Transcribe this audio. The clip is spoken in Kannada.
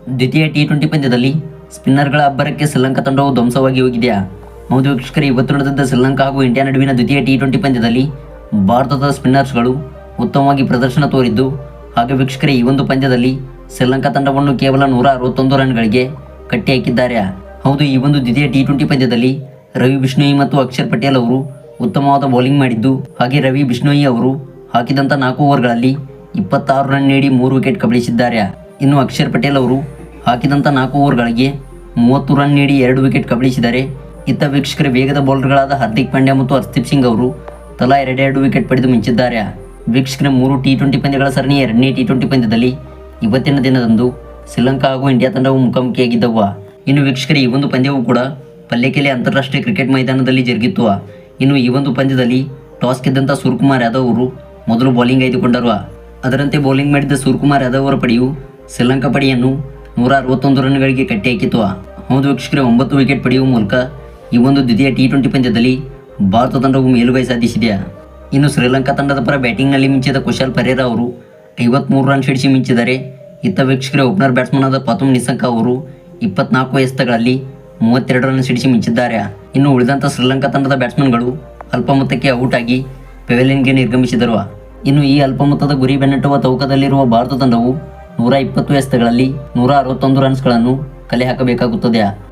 ದ್ವಿತೀಯ ಟಿ20 ಪಂದ್ಯದಲ್ಲಿ ಸ್ಪಿನ್ನರ್ಗಳ ಅಬ್ಬರಕ್ಕೆ ಶ್ರೀಲಂಕಾ ತಂಡವು ಧ್ವಂಸವಾಗಿ ಹೋಗಿದೆಯಾ? ಹೌದು ವೀಕ್ಷಕರೇ, ಇವತ್ತು ನಡೆದಿದ್ದ ಶ್ರೀಲಂಕಾ ಹಾಗೂ ಇಂಡಿಯಾ ನಡುವಿನ ದ್ವಿತೀಯ ಟಿ20 ಪಂದ್ಯದಲ್ಲಿ ಭಾರತದ ಸ್ಪಿನ್ನರ್ಸ್ಗಳು ಉತ್ತಮವಾಗಿ ಪ್ರದರ್ಶನ ತೋರಿದ್ದು, ಹಾಗೆ ವೀಕ್ಷಕರೇ ಈ ಒಂದು ಪಂದ್ಯದಲ್ಲಿ ಶ್ರೀಲಂಕಾ ತಂಡವನ್ನು ಕೇವಲ 161 ರನ್ಗಳಿಗೆ ಕಟ್ಟಿ ಹಾಕಿದ್ದಾರೆ. ಹೌದು, ಈ ಒಂದು ದ್ವಿತೀಯ ಟಿ20 ಪಂದ್ಯದಲ್ಲಿ ರವಿ ಬಿಷ್ಣೋಯಿ ಮತ್ತು ಅಕ್ಷರ್ ಪಟೇಲ್ ಅವರು ಉತ್ತಮವಾದ ಬೌಲಿಂಗ್ ಮಾಡಿದ್ದು, ಹಾಗೆ ರವಿ ಬಿಷ್ಣೋಯಿ ಅವರು ಹಾಕಿದಂಥ 4 ಓವರ್ಗಳಲ್ಲಿ 26 ರನ್ ನೀಡಿ 3 ವಿಕೆಟ್ ಕಬಳಿಸಿದ್ದಾರೆ. ಇನ್ನು ಅಕ್ಷರ್ ಪಟೇಲ್ ಅವರು ಹಾಕಿದಂಥ 4 ಓವರ್ಗಳಿಗೆ 30 ರನ್ ನೀಡಿ 2 ವಿಕೆಟ್ ಕಬಳಿಸಿದ್ದಾರೆ. ಇತ್ತ ವೀಕ್ಷಕರ ವೇಗದ ಬೌಲರ್ಗಳಾದ ಹಾರ್ದಿಕ್ ಪಾಂಡ್ಯ ಮತ್ತು ಹರ್ದೀಪ್ ಸಿಂಗ್ ಅವರು ತಲಾ 2 ವಿಕೆಟ್ ಪಡೆದು ಮಿಂಚಿದ್ದಾರೆ. ವೀಕ್ಷಕರ 3 ಟಿ20 ಪಂದ್ಯಗಳ ಸರಣಿಯ 2ನೇ ಟಿ20 ಪಂದ್ಯದಲ್ಲಿ ಇವತ್ತಿನ ದಿನದಂದು ಶ್ರೀಲಂಕಾ ಹಾಗೂ ಇಂಡಿಯಾ ತಂಡವು ಮುಖಾಮುಖಿಯಾಗಿದ್ದವು. ಇನ್ನು ವೀಕ್ಷಕರ ಈ ಒಂದು ಪಂದ್ಯವು ಕೂಡ ಪಲ್ಲೇಕೆಲೆ ಅಂತಾರಾಷ್ಟ್ರೀಯ ಕ್ರಿಕೆಟ್ ಮೈದಾನದಲ್ಲಿ ಜರುಗಿತ್ತು. ಇನ್ನು ಈ ಒಂದು ಪಂದ್ಯದಲ್ಲಿ ಟಾಸ್ ಗೆದ್ದಂಥ ಸೂರ್ಯಕುಮಾರ್ ಯಾದವ್ ಅವರು ಮೊದಲು ಬೌಲಿಂಗ್ ಆಯ್ದುಕೊಂಡರು. ಅದರಂತೆ ಬೌಲಿಂಗ್ ಮಾಡಿದ್ದ ಸೂರ್ಯಕುಮಾರ್ ಯಾದವ್ ಅವರ ಪಡೆಯು ಶ್ರೀಲಂಕಾ ಪಡೆಯನ್ನು 161 ರನ್ಗಳಿಗೆ ಕಟ್ಟಿ ಹಾಕಿತು. ಹೌದು ವೀಕ್ಷಕರೇ, 9 ವಿಕೆಟ್ ಪಡೆಯುವ ಮೂಲಕ ಈ ಒಂದು ದ್ವಿತೀಯ ಟಿ20 ಪಂದ್ಯದಲ್ಲಿ ಭಾರತ ತಂಡವು ಮೇಲುಗೈ ಸಾಧಿಸಿದೆ. ಇನ್ನು ಶ್ರೀಲಂಕಾ ತಂಡದ ಪರ ಬ್ಯಾಟಿಂಗ್ನಲ್ಲಿ ಮಿಂಚಿದ ಕುಶಾಲ್ ಪರೇರಾ ಅವರು 53 ರನ್ ಸಿಡಿಸಿ ಮಿಂಚಿದ್ದಾರೆ. ಇತ್ತ ವೀಕ್ಷಕರೇ ಓಪನರ್ ಬ್ಯಾಟ್ಸ್ಮನ್ ಆದ ಪಾತುಮ್ ನಿಸಂಕ ಅವರು 24 ಎಸೆತಗಳಲ್ಲಿ 32 ರನ್ ಸಿಡಿಸಿ ಮಿಂಚಿದ್ದಾರೆ. ಇನ್ನು ಉಳಿದಂಥ ಶ್ರೀಲಂಕಾ ತಂಡದ ಬ್ಯಾಟ್ಸ್ಮನ್ಗಳು ಅಲ್ಪ ಮೊತ್ತಕ್ಕೆ ಔಟ್ ಆಗಿ ಪೆವಿಲಿಯನ್ಗೆ ನಿರ್ಗಮಿಸಿದರು. ಇನ್ನು ಈ ಅಲ್ಪ ಮೊತ್ತದ ಗುರಿ ಬೆನ್ನಟ್ಟುವ ತೌಕದಲ್ಲಿರುವ ಭಾರತ ತಂಡವು 120 ಎಸೆತಗಳಲ್ಲಿ 161 ರನ್ಸ್ಗಳನ್ನು ಕಲೆ ಹಾಕಬೇಕಾಗುತ್ತದೆ.